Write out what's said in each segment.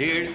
1.5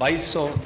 2200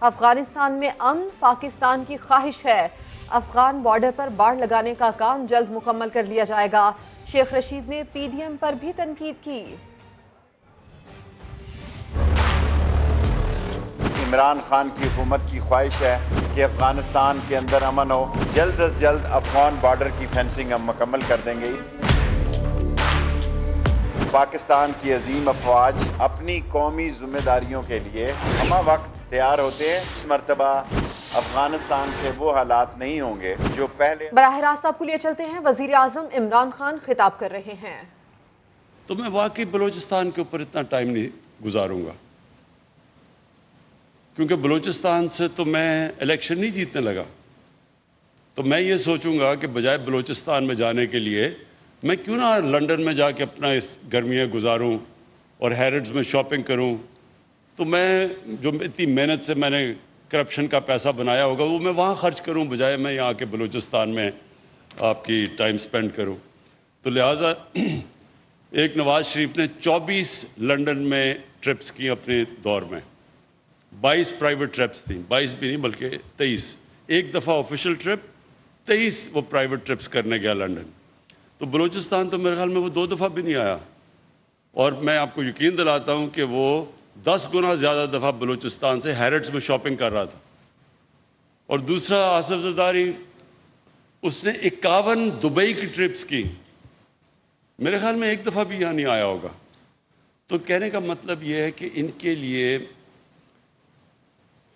افغانستان میں امن پاکستان کی خواہش ہے۔ افغان بارڈر پر باڑ لگانے کا کام جلد مکمل کر لیا جائے گا۔ شیخ رشید نے پی ڈی ایم پر بھی تنقید کی۔ عمران خان کی حکومت کی خواہش ہے کہ افغانستان کے اندر امن ہو، جلد از جلد افغان بارڈر کی فینسنگ ہم مکمل کر دیں گے۔ پاکستان کی عظیم افواج اپنی قومی ذمہ داریوں کے لیے ہمہ وقت تیار ہوتے ہیں۔ اس مرتبہ افغانستان سے وہ حالات نہیں ہوں گے جو پہلے۔ براہ راست آپ کو لیے چلتے ہیں، وزیر اعظم عمران خان خطاب کر رہے ہیں۔ تو میں واقعی بلوچستان کے اوپر اتنا ٹائم نہیں گزاروں گا، کیونکہ بلوچستان سے تو میں الیکشن نہیں جیتنے لگا۔ تو میں یہ سوچوں گا کہ بجائے بلوچستان میں جانے کے لیے میں کیوں نہ لنڈن میں جا کے اپنا اس گرمیاں گزاروں اور ہیرڈز میں شاپنگ کروں۔ تو میں جو اتنی محنت سے میں نے کرپشن کا پیسہ بنایا ہوگا وہ میں وہاں خرچ کروں، بجائے میں یہاں کے بلوچستان میں آپ کی ٹائم سپینڈ کروں۔ تو لہٰذا ایک نواز شریف نے 24 لنڈن میں ٹرپس کی اپنے دور میں، 22 پرائیویٹ ٹرپس تھیں، 22 بھی نہیں بلکہ 23، ایک دفعہ آفیشل ٹرپ، 23 وہ پرائیویٹ ٹرپس کرنے گیا لنڈن۔ تو بلوچستان تو میرے خیال میں وہ 2 دفعہ بھی نہیں آیا، اور میں آپ کو یقین دلاتا ہوں کہ وہ 10 گنا زیادہ دفعہ بلوچستان سے ہیرٹس میں شاپنگ کر رہا تھا۔ اور دوسرا آصف زرداری، اس نے 51 دبئی کی ٹرپس کی، میرے خیال میں ایک دفعہ بھی یہاں نہیں آیا ہوگا۔ تو کہنے کا مطلب یہ ہے کہ ان کے لیے،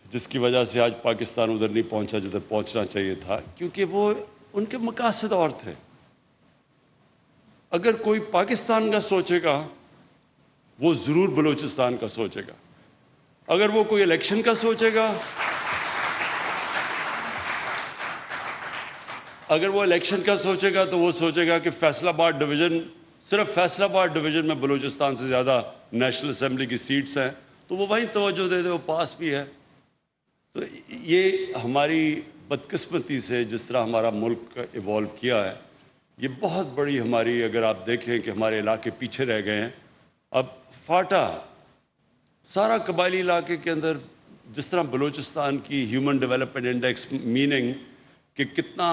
جس کی وجہ سے آج پاکستان ادھر نہیں پہنچا جدھر پہنچنا چاہیے تھا، کیونکہ وہ ان کے مقاصد اور تھے۔ اگر کوئی پاکستان کا سوچے گا وہ ضرور بلوچستان کا سوچے گا۔ اگر وہ کوئی الیکشن کا سوچے گا، اگر وہ الیکشن کا سوچے گا تو وہ سوچے گا کہ فیصل آباد ڈویژن، صرف فیصل آباد ڈویژن میں بلوچستان سے زیادہ نیشنل اسمبلی کی سیٹس ہیں، تو وہ وہیں توجہ دے دے، وہ پاس بھی ہے۔ تو یہ ہماری بدقسمتی سے جس طرح ہمارا ملک ایوالو کیا ہے، یہ بہت بڑی ہماری، اگر آپ دیکھیں کہ ہمارے علاقے پیچھے رہ گئے ہیں۔ اب فاٹا سارا قبائلی علاقے کے اندر، جس طرح بلوچستان کی ہیومن ڈیولپمنٹ انڈیکس میننگ کہ کتنا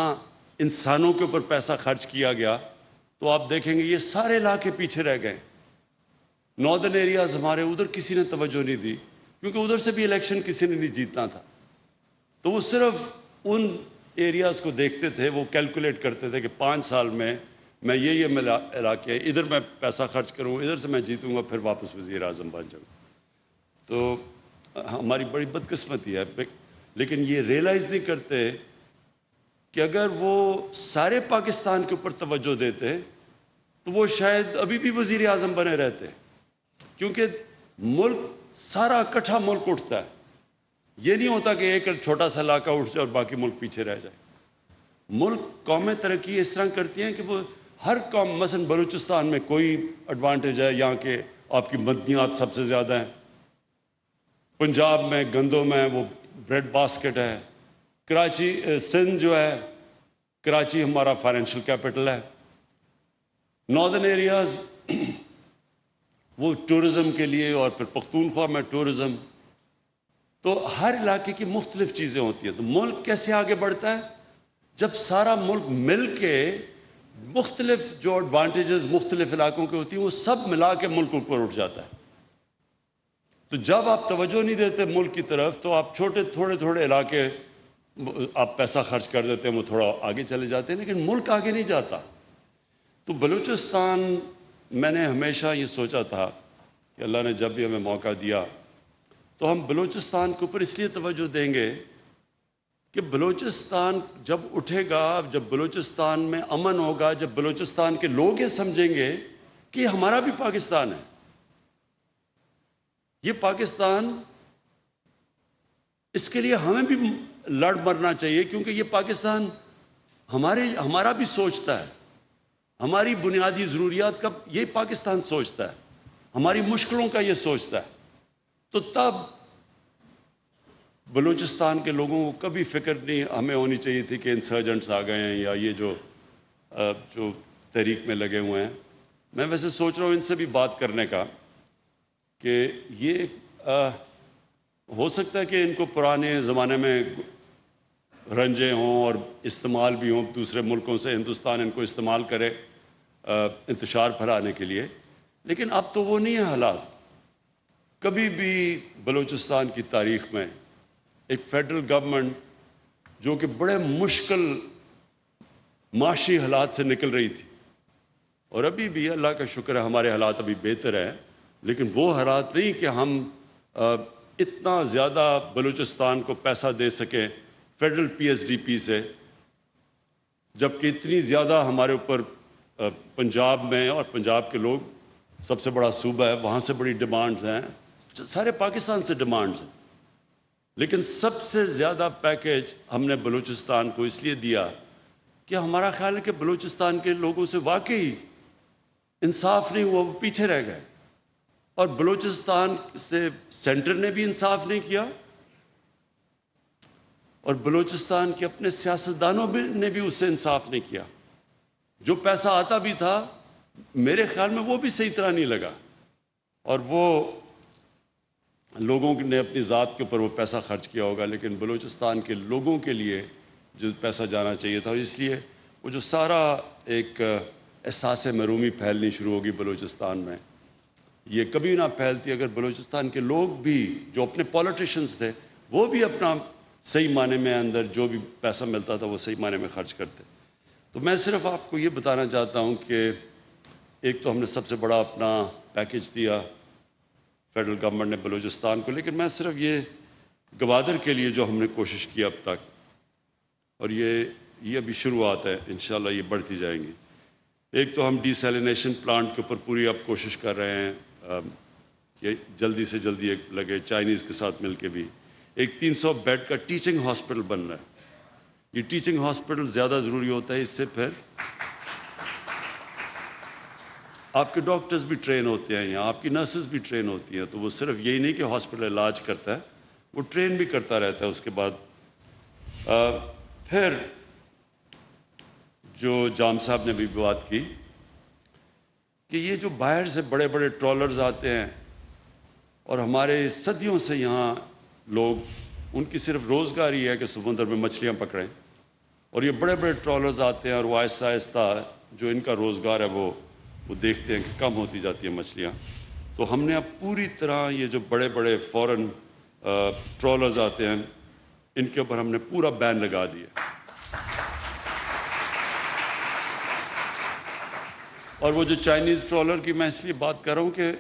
انسانوں کے اوپر پیسہ خرچ کیا گیا، تو آپ دیکھیں گے یہ سارے علاقے پیچھے رہ گئے۔ ناردرن ایریاز ہمارے، ادھر کسی نے توجہ نہیں دی، کیونکہ ادھر سے بھی الیکشن کسی نے نہیں جیتنا تھا۔ تو وہ صرف ان ایریاز کو دیکھتے تھے، وہ کیلکولیٹ کرتے تھے کہ 5 سال میں یہ علاقے، ادھر میں پیسہ خرچ کروں، ادھر سے میں جیتوں گا، پھر واپس وزیر اعظم بن جاؤں۔ تو ہماری بڑی بدقسمتی ہے، لیکن یہ ریئلائز نہیں کرتے کہ اگر وہ سارے پاکستان کے اوپر توجہ دیتے تو وہ شاید ابھی بھی وزیر اعظم بنے رہتے، کیونکہ ملک سارا اکٹھا ملک اٹھتا ہے۔ یہ نہیں ہوتا کہ ایک چھوٹا سا علاقہ اٹھ جائے اور باقی ملک پیچھے رہ جائے۔ ملک، قومیں ترقی اس طرح کرتی ہیں کہ وہ ہر قوم، مثلا بلوچستان میں کوئی ایڈوانٹیج ہے، یہاں کے آپ کی مدنیات سب سے زیادہ ہیں، پنجاب میں گندم ہے، وہ بریڈ باسکٹ ہے، کراچی، سندھ جو ہے، کراچی ہمارا فائنینشیل کیپٹل ہے، ناردرن ایریاز وہ ٹورزم کے لیے، اور پھر پختونخوا میں ٹورزم۔ تو ہر علاقے کی مختلف چیزیں ہوتی ہیں۔ تو ملک کیسے آگے بڑھتا ہے؟ جب سارا ملک مل کے مختلف جو ایڈوانٹیجز مختلف علاقوں کے ہوتی ہیں وہ سب ملا کے ملک اوپر اٹھ جاتا ہے۔ تو جب آپ توجہ نہیں دیتے ملک کی طرف تو آپ تھوڑے علاقے آپ پیسہ خرچ کر دیتے ہیں، وہ تھوڑا آگے چلے جاتے ہیں، لیکن ملک آگے نہیں جاتا۔ تو بلوچستان، میں نے ہمیشہ یہ سوچا تھا کہ اللہ نے جب بھی ہمیں موقع دیا تو ہم بلوچستان کے اوپر اس لیے توجہ دیں گے کہ بلوچستان جب اٹھے گا، جب بلوچستان میں امن ہوگا، جب بلوچستان کے لوگ یہ سمجھیں گے کہ یہ ہمارا بھی پاکستان ہے، یہ پاکستان، اس کے لیے ہمیں بھی لڑ مرنا چاہیے، کیونکہ یہ پاکستان ہمارا بھی سوچتا ہے، ہماری بنیادی ضروریات کا یہ پاکستان سوچتا ہے، ہماری مشکلوں کا یہ سوچتا ہے۔ تو تب بلوچستان کے لوگوں کو کبھی فکر نہیں ہمیں ہونی چاہیے تھی کہ انسرجنٹس آ گئے ہیں یا یہ جو تحریک میں لگے ہوئے ہیں۔ میں ویسے سوچ رہا ہوں ان سے بھی بات کرنے کا کہ یہ ہو سکتا ہے کہ ان کو پرانے زمانے میں رنجے ہوں اور استعمال بھی ہوں دوسرے ملکوں سے، ہندوستان ان کو استعمال کرے انتشار پھیلانے کے لیے، لیکن اب تو وہ نہیں ہے حالات۔ کبھی بھی بلوچستان کی تاریخ میں ایک فیڈرل گورنمنٹ جو کہ بڑے مشکل معاشی حالات سے نکل رہی تھی، اور ابھی بھی اللہ کا شکر ہے ہمارے حالات ابھی بہتر ہیں، لیکن وہ حالات نہیں کہ ہم اتنا زیادہ بلوچستان کو پیسہ دے سکیں federal P S D P سے، جبکہ اتنی زیادہ ہمارے اوپر پنجاب میں، اور پنجاب کے لوگ سب سے بڑا صوبہ ہے، وہاں سے بڑی ڈیمانڈز ہیں، سارے پاکستان سے ڈیمانڈز ہیں، لیکن سب سے زیادہ پیکیج ہم نے بلوچستان کو اس لیے دیا کہ ہمارا خیال ہے کہ بلوچستان کے لوگوں سے واقعی انصاف نہیں ہوا، وہ پیچھے رہ گئے، اور بلوچستان سے سینٹر نے بھی انصاف نہیں کیا، اور بلوچستان کے اپنے سیاستدانوں نے بھی اس سے انصاف نہیں کیا۔ جو پیسہ آتا بھی تھا میرے خیال میں وہ بھی صحیح طرح نہیں لگا، اور وہ لوگوں نے اپنی ذات کے اوپر وہ پیسہ خرچ کیا ہوگا، لیکن بلوچستان کے لوگوں کے لیے جو پیسہ جانا چاہیے تھا، اس لیے وہ جو سارا ایک احساس محرومی پھیلنی شروع ہوگی بلوچستان میں، یہ کبھی نہ پھیلتی اگر بلوچستان کے لوگ بھی جو اپنے پولیٹیشنز تھے وہ بھی اپنا صحیح معنی میں اندر جو بھی پیسہ ملتا تھا وہ صحیح معنی میں خرچ کرتے۔ تو میں صرف آپ کو یہ بتانا چاہتا ہوں کہ ایک تو ہم نے سب سے بڑا اپنا پیکیج دیا فیڈرل گورنمنٹ نے بلوچستان کو، لیکن میں صرف یہ گوادر کے لیے جو ہم نے کوشش کی اب تک، اور یہ ابھی شروعات ہے، انشاءاللہ یہ بڑھتی جائیں گی۔ ایک تو ہم ڈی سیلینیشن پلانٹ کے اوپر پوری اب کوشش کر رہے ہیں کہ جلدی سے جلدی ایک لگے، چائنیز کے ساتھ مل کے بھی۔ ایک 300 بیڈ کا ٹیچنگ ہاسپٹل بن رہا ہے۔ یہ ٹیچنگ ہاسپٹل زیادہ ضروری ہوتا ہے، اس سے پھر آپ کے ڈاکٹرز بھی ٹرین ہوتے ہیں یہاں، آپ کی نرسز بھی ٹرین ہوتی ہیں، تو وہ صرف یہی نہیں کہ ہاسپٹل علاج کرتا ہے، وہ ٹرین بھی کرتا رہتا ہے۔ اس کے بعد پھر جو جام صاحب نے بھی بات کی کہ یہ جو باہر سے بڑے بڑے ٹرالرز آتے ہیں اور ہمارے صدیوں سے یہاں لوگ، ان کی صرف روزگار ہی ہے کہ سمندر میں مچھلیاں پکڑیں، اور یہ بڑے بڑے ٹرالرز آتے ہیں اور وہ آہستہ آہستہ جو ان کا روزگار ہے وہ دیکھتے ہیں کہ کم ہوتی جاتی ہیں مچھلیاں۔ تو ہم نے اب پوری طرح یہ جو بڑے بڑے فورن ٹرالرز آتے ہیں ان کے اوپر ہم نے پورا بین لگا دیا، اور وہ جو چائنیز ٹرالر کی میں اس لیے بات کر رہا ہوں کہ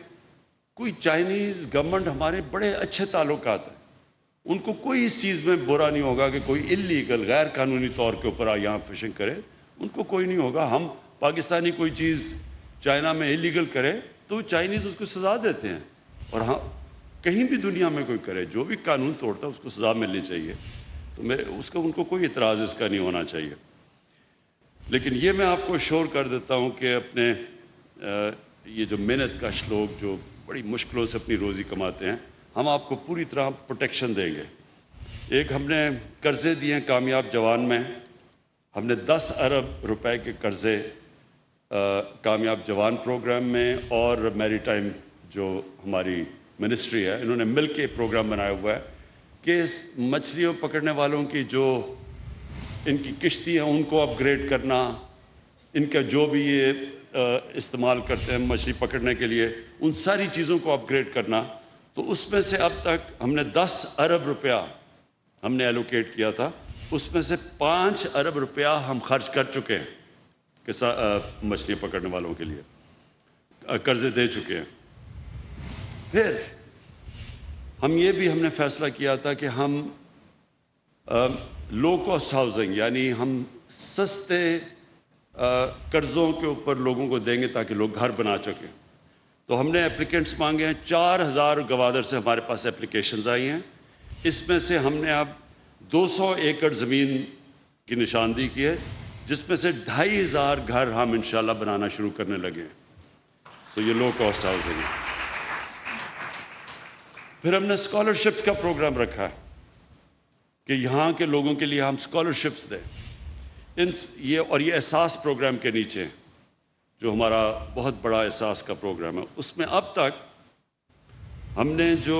کوئی چائنیز گورنمنٹ ہمارے بڑے اچھے تعلقات ہیں، ان کو کوئی اس چیز میں برا نہیں ہوگا کہ کوئی انلیگل غیر قانونی طور کے اوپر یہاں فشنگ کرے، ان کو کوئی نہیں ہوگا۔ ہم پاکستانی کوئی چیز چائنا میں انلیگل کرے تو چائنیز اس کو سزا دیتے ہیں، اور ہاں کہیں بھی دنیا میں کوئی کرے جو بھی قانون توڑتا ہے اس کو سزا ملنی چاہیے، تو ان کو کوئی اعتراض اس کا نہیں ہونا چاہیے۔ لیکن یہ میں آپ کو شور کر دیتا ہوں کہ اپنے یہ جو محنت کش لوگ جو بڑی مشکلوں سے اپنی روزی کماتے ہیں، ہم آپ کو پوری طرح پروٹیکشن دیں گے۔ ایک ہم نے قرضے دیے ہیں کامیاب جوان میں، ہم نے 10 ارب روپے کے قرضے کامیاب جوان پروگرام میں اور میری ٹائم جو ہماری منسٹری ہے انہوں نے مل کے پروگرام بنایا ہوا ہے کہ مچھلیوں پکڑنے والوں کی جو ان کی کشتی ہیں ان کو اپ گریڈ کرنا، ان کا جو بھی یہ استعمال کرتے ہیں مچھلی پکڑنے کے لیے ان ساری چیزوں کو اپ گریڈ کرنا۔ تو اس میں سے اب تک ہم نے 10 ارب روپیہ ہم نے ایلوکیٹ کیا تھا، اس میں سے 5 ارب روپیہ ہم خرچ کر چکے ہیں کہ مچھلی پکڑنے والوں کے لیے قرضے دے چکے ہیں۔ پھر ہم نے فیصلہ کیا تھا کہ ہم لو کاسٹ ہاؤسنگ یعنی ہم سستے قرضوں کے اوپر لوگوں کو دیں گے تاکہ لوگ گھر بنا سکیں۔ تو ہم نے اپلیکینٹس مانگے ہیں، 4000 گوادر سے ہمارے پاس اپلیکیشنز آئی ہیں، اس میں سے ہم نے اب 200 ایکڑ زمین کی نشاندہی کی ہے، جس میں سے 2500 گھر ہم انشاءاللہ بنانا شروع کرنے لگے ہیں۔ تو یہ لو کاسٹ ہاؤسنگ ہے۔ پھر ہم نے اسکالرشپس کا پروگرام رکھا ہے کہ یہاں کے لوگوں کے لیے ہم اسکالرشپس دیں، یہ احساس پروگرام کے نیچے جو ہمارا بہت بڑا احساس کا پروگرام ہے، اس میں اب تک ہم نے جو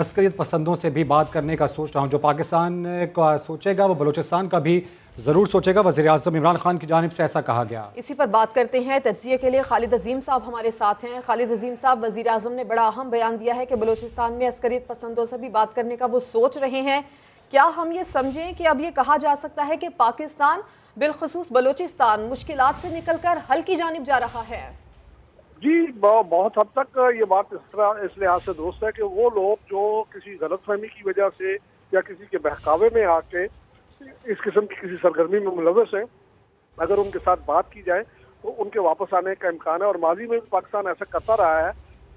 عسکریت پسندوں سے بھی بات کرنے کا سوچ رہا ہوں. جو پاکستان کا سوچے گا وہ بلوچستان کا بھی ضرور سوچے گا. وزیر اعظم عمران خان کی جانب سے ایسا کہا گیا. اسی پر بات کرتے ہیں. تجزیے کے لیے خالد عظیم صاحب ہمارے ساتھ ہیں. خالد عظیم صاحب، وزیر اعظم نے بڑا اہم بیان دیا ہے کہ بلوچستان میں عسکریت پسندوں سے بھی بات کرنے کا وہ سوچ رہے ہیں. کیا ہم یہ سمجھیں کہ اب یہ کہا جا سکتا ہے کہ پاکستان بالخصوص بلوچستان مشکلات سے نکل کر حل کی جانب جا رہا ہے؟ جی بہت حد تک یہ بات اس لحاظ سے درست ہے کہ وہ لوگ جو کسی غلط فہمی کی وجہ سے یا کسی کے بہکاوے میں آ کے اس قسم کی کسی سرگرمی میں ملوث ہیں، اگر ان کے ساتھ بات کی جائے تو ان کے واپس آنے کا امکان ہے. اور ماضی میں بھی پاکستان ایسا کرتا رہا ہے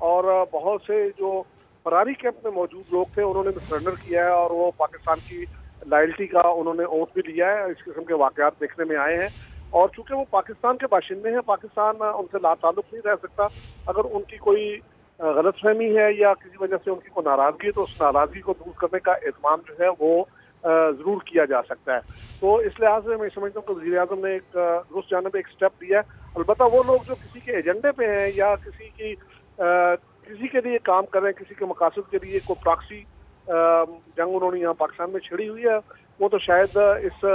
اور بہت سے جو فراری کیمپ میں موجود لوگ تھے انہوں نے بھی سرنڈر کیا ہے اور وہ پاکستان کی لائلٹی کا انہوں نے اوتھ بھی لیا ہے. اس قسم کے واقعات دیکھنے میں آئے ہیں اور چونکہ وہ پاکستان کے باشندے ہیں، پاکستان ان سے لا تعلق نہیں رہ سکتا. اگر ان کی کوئی غلط فہمی ہے یا کسی وجہ سے ان کی کوئی ناراضگی ہے تو اس ناراضگی کو دور کرنے کا اہتمام جو ہے وہ ضرور کیا جا سکتا ہے. تو اس لحاظ سے میں سمجھتا ہوں کہ وزیر اعظم نے ایک درست جانب ایک سٹیپ دیا ہے. البتہ وہ لوگ جو کسی کے ایجنڈے پہ ہیں یا کسی کے لیے کام کر رہے ہیں، کسی کے مقاصد کے لیے کوئی پراکسی جنگ انہوں نے یہاں پاکستان میں چھڑی ہوئی ہے، وہ تو شاید اس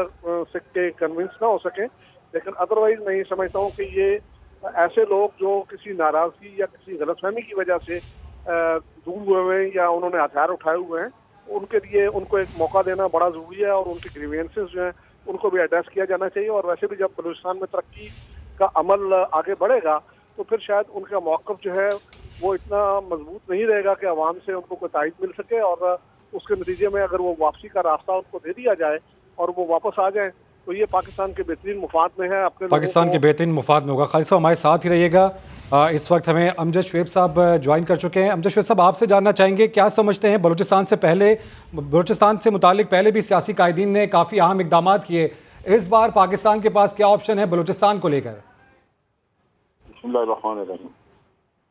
سے کنونس نہ ہو سکیں. لیکن ادروائز میں یہ سمجھتا ہوں کہ یہ ایسے لوگ جو کسی ناراضگی یا کسی غلط فہمی کی وجہ سے دور ہوئے ہیں یا انہوں نے ہتھیار اٹھائے ہوئے ہیں، ان کے لیے ان کو ایک موقع دینا بڑا ضروری ہے اور ان کی گریوینسز جو ہیں ان کو بھی ایڈریس کیا جانا چاہیے. اور ویسے بھی جب بلوچستان میں ترقی کا عمل آگے بڑھے گا تو پھر شاید ان کا موقف جو ہے وہ اتنا مضبوط نہیں رہے گا کہ عوام سے ان کو کوئی تائید مل سکے، اور اس کے نتیجے میں اگر وہ واپسی کا راستہ ان کو دے دیا جائے اور وہ واپس آ جائیں تو یہ پاکستان کے بہترین مفاد میں ہے. اپنے پاکستان کے بہترین مفاد میں ہوگا. خالد صاحب ہمارے ساتھ ہی رہیے گا. اس وقت ہمیں امجد شعیب صاحب جوائن کر چکے ہیں. امجد شعیب صاحب، آپ سے جاننا چاہیں گے کیا سمجھتے ہیں بلوچستان سے متعلق پہلے بھی سیاسی قائدین نے کافی اہم اقدامات کیے، اس بار پاکستان کے پاس کیا آپشن ہے بلوچستان کو لے کر؟ بسم اللہ الرحمن الرحیم.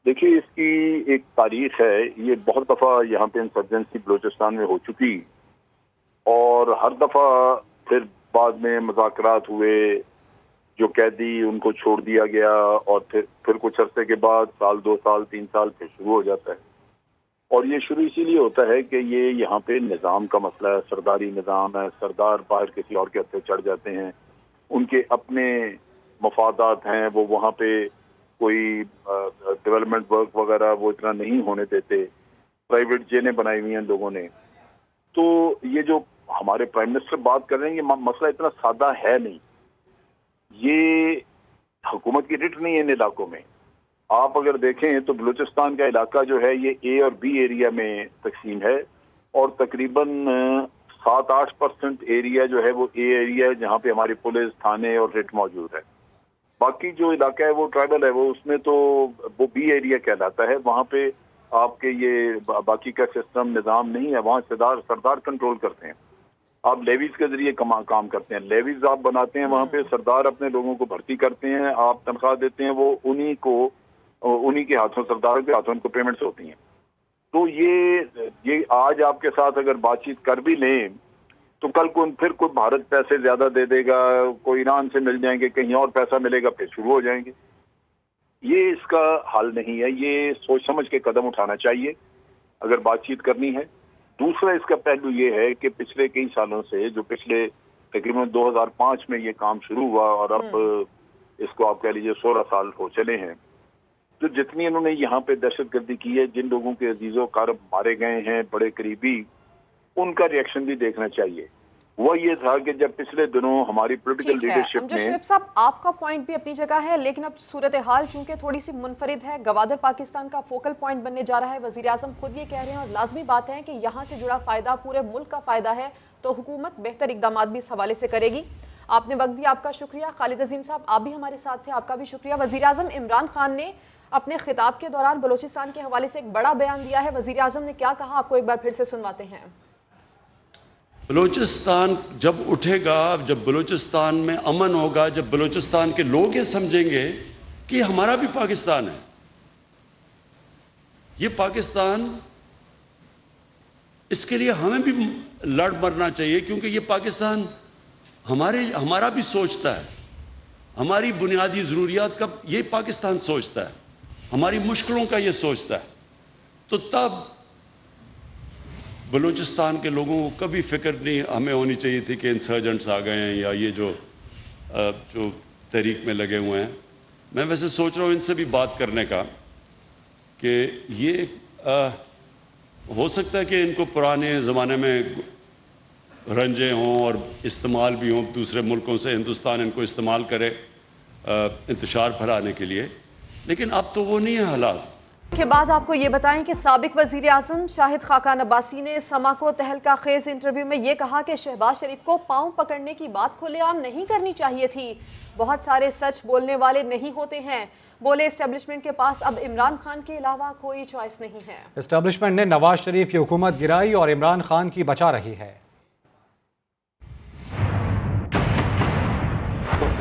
دیکھیے، اس کی ایک تاریخ ہے. یہ بہت دفعہ یہاں پہ انسرجنسی بلوچستان میں ہو چکی اور ہر دفعہ پھر بعد میں مذاکرات ہوئے، جو قیدی ان کو چھوڑ دیا گیا اور پھر کچھ عرصے کے بعد سال 2 سال 3 سال پھر شروع ہو جاتا ہے. اور یہ شروع اسی لیے ہوتا ہے کہ یہ یہاں پہ نظام کا مسئلہ ہے، سرداری نظام ہے. سردار باہر کسی اور کے ہتھے چڑھ جاتے ہیں، ان کے اپنے مفادات ہیں، وہ وہاں پہ کوئی ڈیولپمنٹ ورک وغیرہ وہ اتنا نہیں ہونے دیتے. پرائیویٹ جیلیں بنائی ہوئی ہیں لوگوں نے. تو یہ جو ہمارے پرائم منسٹر بات کر رہے ہیں، یہ مسئلہ اتنا سادہ ہے نہیں. یہ حکومت کی رٹ نہیں ہے ان علاقوں میں. آپ اگر دیکھیں تو بلوچستان کا علاقہ جو ہے یہ اے اور بی ایریا میں تقسیم ہے اور تقریباً 7-8% ایریا جو ہے وہ اے ایریا ہے جہاں پہ ہماری پولیس، تھانے اور رٹ موجود ہے. باقی جو علاقہ ہے وہ ٹرائبل ہے، وہ اس میں تو وہ بی ایریا کہلاتا ہے. وہاں پہ آپ کے یہ باقی کا سسٹم نظام نہیں ہے. وہاں سردار کنٹرول کرتے ہیں. آپ لیویز کے ذریعے کام کرتے ہیں. لیویز آپ بناتے ہیں وہاں پہ، سردار اپنے لوگوں کو بھرتی کرتے ہیں، آپ تنخواہ دیتے ہیں، وہ انہی کے ہاتھوں، سرداروں کے ہاتھوں ان کو پیمنٹس ہوتی ہیں. تو یہ آج آپ کے ساتھ اگر بات چیت کر بھی لیں تو کل کو پھر کوئی بھارت پیسے زیادہ دے دے گا، کوئی ایران سے مل جائیں گے، کہیں اور پیسہ ملے گا، پھر شروع ہو جائیں گے. یہ اس کا حل نہیں ہے. یہ سوچ سمجھ کے قدم اٹھانا چاہیے اگر بات چیت کرنی ہے. دوسرا اس کا پہلو یہ ہے کہ پچھلے کئی سالوں سے، جو پچھلے تقریباً 2005 میں یہ کام شروع ہوا اور اب اس کو آپ کہہ لیجیے 16 سال ہو چلے ہیں، تو جتنی انہوں نے یہاں پہ دہشت گردی کی ہے، جن لوگوں کے عزیز و اقارب مارے گئے ہیں، بڑے قریبی، ان کا ری ایکشن بھی دیکھنا چاہیے. وہ یہ تھا کہ جب پچھلے دنوں ہماری پولیٹیکل لیڈرشپ نے... شعیب صاحب، آپ کا پوائنٹ بھی اپنی جگہ ہے، لیکن اب صورتحال چونکہ تھوڑی سی منفرد ہے، گوادر پاکستان کا فوکل پوائنٹ بننے جا رہا ہے. وزیر اعظم خود یہ کہہ رہے ہیں اور لازمی بات ہے کہ یہاں سے جڑا فائدہ پورے ملک کا فائدہ ہے، تو حکومت بہتر اقدامات بھی اس حوالے سے کرے گی. آپ نے وقت دیا، آپ کا شکریہ. خالد عظیم صاحب، آپ بھی ہمارے ساتھ تھے، آپ کا بھی شکریہ. وزیر اعظم عمران خان نے اپنے خطاب کے دوران بلوچستان کے حوالے سے ایک بڑا بیان دیا ہے. وزیر اعظم نے کیا کہا، آپ کو ایک بار پھر سے سنواتے ہیں. بلوچستان جب اٹھے گا، جب بلوچستان میں امن ہوگا، جب بلوچستان کے لوگ یہ سمجھیں گے کہ یہ ہمارا بھی پاکستان ہے، یہ پاکستان، اس کے لیے ہمیں بھی لڑ مرنا چاہیے، کیونکہ یہ پاکستان ہمارا بھی سوچتا ہے. ہماری بنیادی ضروریات کا یہ پاکستان سوچتا ہے، ہماری مشکلوں کا یہ سوچتا ہے. تو تب بلوچستان کے لوگوں کو کبھی فکر نہیں ہمیں ہونی چاہیے تھی کہ انسرجنٹس آ گئے ہیں یا یہ جو تحریک میں لگے ہوئے ہیں. میں ویسے سوچ رہا ہوں ان سے بھی بات کرنے کا کہ یہ ہو سکتا ہے کہ ان کو پرانے زمانے میں رنجے ہوں اور استعمال بھی ہوں دوسرے ملکوں سے ہندوستان ان کو استعمال کرے انتشار پھیلانے کے لیے، لیکن اب تو وہ نہیں ہے حالات. کے بعد آپ کو یہ بتائیں کہ سابق وزیر اعظم شاہد خاقان عباسی نے سما کو تہلکہ خیز انٹرویو میں یہ کہا کہ شہباز شریف کو پاؤں پکڑنے کی بات کھلے عام نہیں کرنی چاہیے تھی. بہت سارے سچ بولنے والے نہیں ہوتے ہیں. بولے اسٹیبلشمنٹ کے پاس اب عمران خان کے علاوہ کوئی چوائس نہیں ہے. اسٹیبلشمنٹ نے نواز شریف کی حکومت گرائی اور عمران خان کی بچا رہی ہے.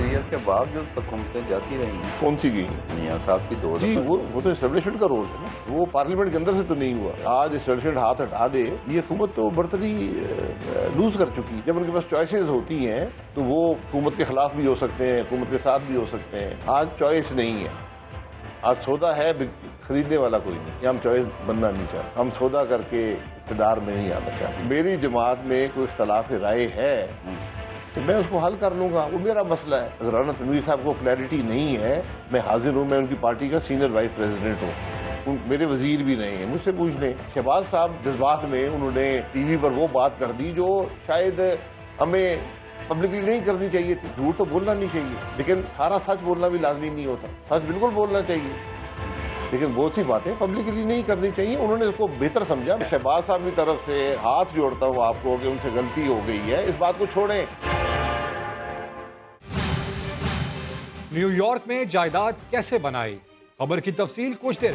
ایئر کے باوجود حکومتیں جاتی رہی ہیں. کون سی گئی؟ میاں صاحب کی دور جی وہ تو اسٹیبلشمنٹ کا رول ہے نا، وہ پارلیمنٹ کے اندر سے تو نہیں ہوا. آج اسٹیبلشمنٹ ہاتھ ہٹا دے، یہ حکومت تو برتری لوز کر چکی. جب ان کے پاس چوائسیز ہوتی ہیں تو وہ حکومت کے خلاف بھی ہو سکتے ہیں، حکومت کے ساتھ بھی ہو سکتے ہیں. آج چوائس نہیں ہے. آج سودا ہے، خریدنے والا کوئی نہیں. ہم چوائس بننا نہیں چاہتے، ہم سودا کر کے اقتدار میں نہیں آنا چاہتے. میری جماعت میں کوئی اختلاف رائے ہے تو میں اس کو حل کر لوں گا، وہ میرا مسئلہ ہے. اگر رانا تنویر صاحب کو کلیئرٹی نہیں ہے، میں حاضر ہوں، میں ان کی پارٹی کا سینئر وائس پریزیڈنٹ ہوں، میرے وزیر بھی نہیں ہیں، مجھ سے پوچھ لیں. شہباز صاحب جذبات میں انہوں نے ٹی وی پر وہ بات کر دی جو شاید ہمیں پبلکلی نہیں کرنی چاہیے تھی. جھوٹ تو بولنا نہیں چاہیے، لیکن سارا سچ بولنا بھی لازمی نہیں ہوتا. سچ بالکل بولنا چاہیے، لیکن بہت سی باتیں پبلکلی نہیں کرنی چاہیے. انہوں نے اس کو بہتر سمجھا. شہباز صاحب کی طرف سے ہاتھ جوڑتا ہوں آپ کو کہ ان سے غلطی ہو گئی ہے، اس بات کو چھوڑیں. نیو یارک میں جائیداد کیسے بنائی، خبر کی تفصیل کچھ دیر.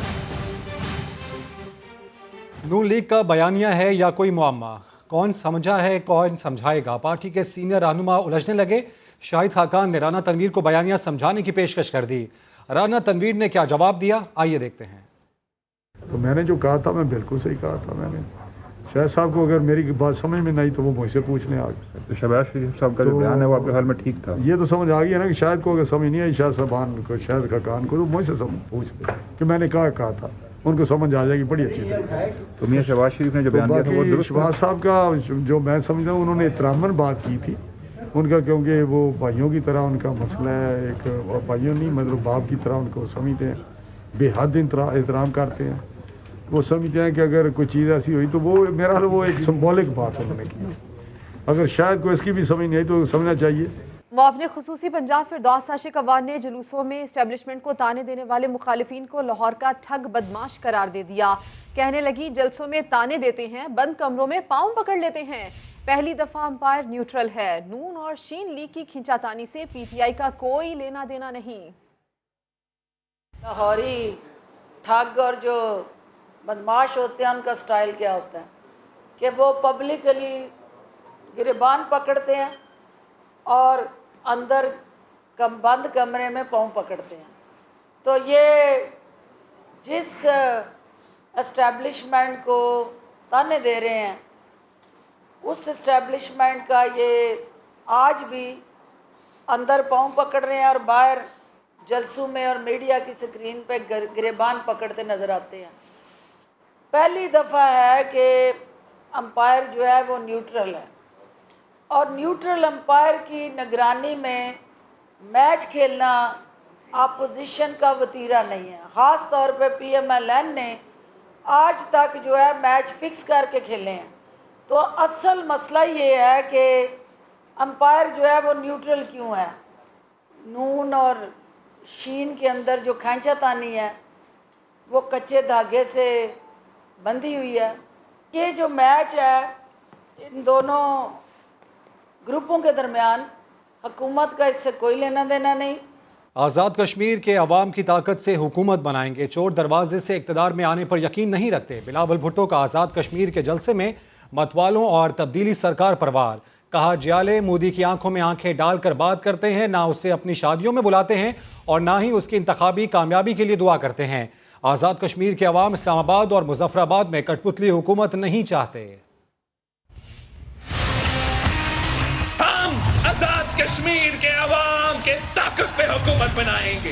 نون لیگ کا بیانیہ ہے یا کوئی معمہ؟ کون سمجھا ہے، کون سمجھائے گا؟ پارٹی کے سینئر رہنما الجھنے لگے. شاہد خاقان نے رانا تنویر کو بیانیہ سمجھانے کی پیشکش کر دی. رانا تنویر نے کیا جواب دیا، آئیے دیکھتے ہیں. تو میں نے جو کہا تھا میں بالکل صحیح کہا تھا. میں نے شاہد صاحب کو اگر میری بات سمجھ میں نہیں تو وہ مجھ سے پوچھ لیں آگے. تو شہباز شریف صاحب کا جو بیان ہے وہ آپ کے خیال میں ٹھیک تھا؟ یہ تو سمجھ آ گیا نا کہ شاید کو اگر سمجھ نہیں آئی شاہد صاحبان کو، شاہد خاقان کو، تو مجھ سے پوچھ لیں کہ میں نے کہا تھا. ان کو سمجھ آ جائے گی بڑی اچھی طرح. تو میاں شہباز شریف نے جو بیان دیا تھا وہ درست؟ شہباز صاحب کا جو میں سمجھتا ہوں انہوں نے احتراماً بات کی تھی ان کا، کیونکہ وہ بھائیوں کی طرح ان کا مسئلہ ہے. ایک بھائیوں نہیں مطلب باپ کی طرح ان کو سمجھتے ہیں، بے حد احترام کرتے ہیں. وہ سمجھتے ہیں کہ اگر کوئی چیز ایسی ہوئی تو وہ میرا حال وہ ایک سمبولک بات انہوں نے کی. اگر شاید کوئی اس کی بھی سمجھ نہیں آئی تو سمجھنا چاہیے. معاون خصوصی پنجاب فردوس عاشق اوان نے جلوسوں میں اسٹیبلشمنٹ کو تانے دینے والے مخالفین کو لاہور کا ٹھگ بدماش قرار دے دیا. کہنے لگی جلسوں میں تانے دیتے ہیں، بند کمروں میں پاؤں پکڑ لیتے ہیں. پہلی دفعہ امپائر نیوٹرل ہے. نون اور شین لیگ کی کھینچا تانی سے پی ٹی آئی کا کوئی لینا دینا نہیں. لاہوری ٹھگ اور جو بدماش ہوتے ہیں ان کا سٹائل کیا ہوتا ہے کہ وہ پبلکلی گریبان پکڑتے ہیں اور اندر بند کمرے میں پاؤں پکڑتے ہیں. تو یہ جس اسٹیبلشمنٹ کو تانے دے رہے ہیں اس اسٹیبلشمنٹ کا یہ آج بھی اندر پاؤں پکڑ رہے ہیں اور باہر جلسوں میں اور میڈیا کی سکرین پہ گریبان پکڑتے نظر آتے ہیں. پہلی دفعہ ہے کہ امپائر جو ہے وہ نیوٹرل ہے اور نیوٹرل امپائر کی نگرانی میں میچ کھیلنا اپوزیشن کا وتیرہ نہیں ہے. خاص طور پہ پی ایم ایل این نے آج تک جو ہے میچ فکس کر کے کھیلے ہیں. تو اصل مسئلہ یہ ہے کہ امپائر جو ہے وہ نیوٹرل کیوں ہے. نون اور شین کے اندر جو کھینچا تانی ہے وہ کچے دھاگے سے بندھی ہوئی ہے. یہ جو میچ ہے ان دونوں گروپوں کے درمیان حکومت کا اس سے کوئی لینا دینا نہیں. آزاد کشمیر کے عوام کی طاقت سے حکومت بنائیں گے، چور دروازے سے اقتدار میں آنے پر یقین نہیں رکھتے. بلاول بھٹو کا آزاد کشمیر کے جلسے میں متوالوں اور تبدیلی سرکار پروار. کہا جیالے مودی کی آنکھوں میں آنکھیں ڈال کر بات کرتے ہیں، نہ اسے اپنی شادیوں میں بلاتے ہیں اور نہ ہی اس کی انتخابی کامیابی کے لیے دعا کرتے ہیں. آزاد کشمیر کے عوام اسلام آباد اور مظفر آباد میں کٹ پتلی حکومت نہیں چاہتے. ہم آزاد کشمیر کے عوام کے طاقت پہ حکومت بنائیں گے.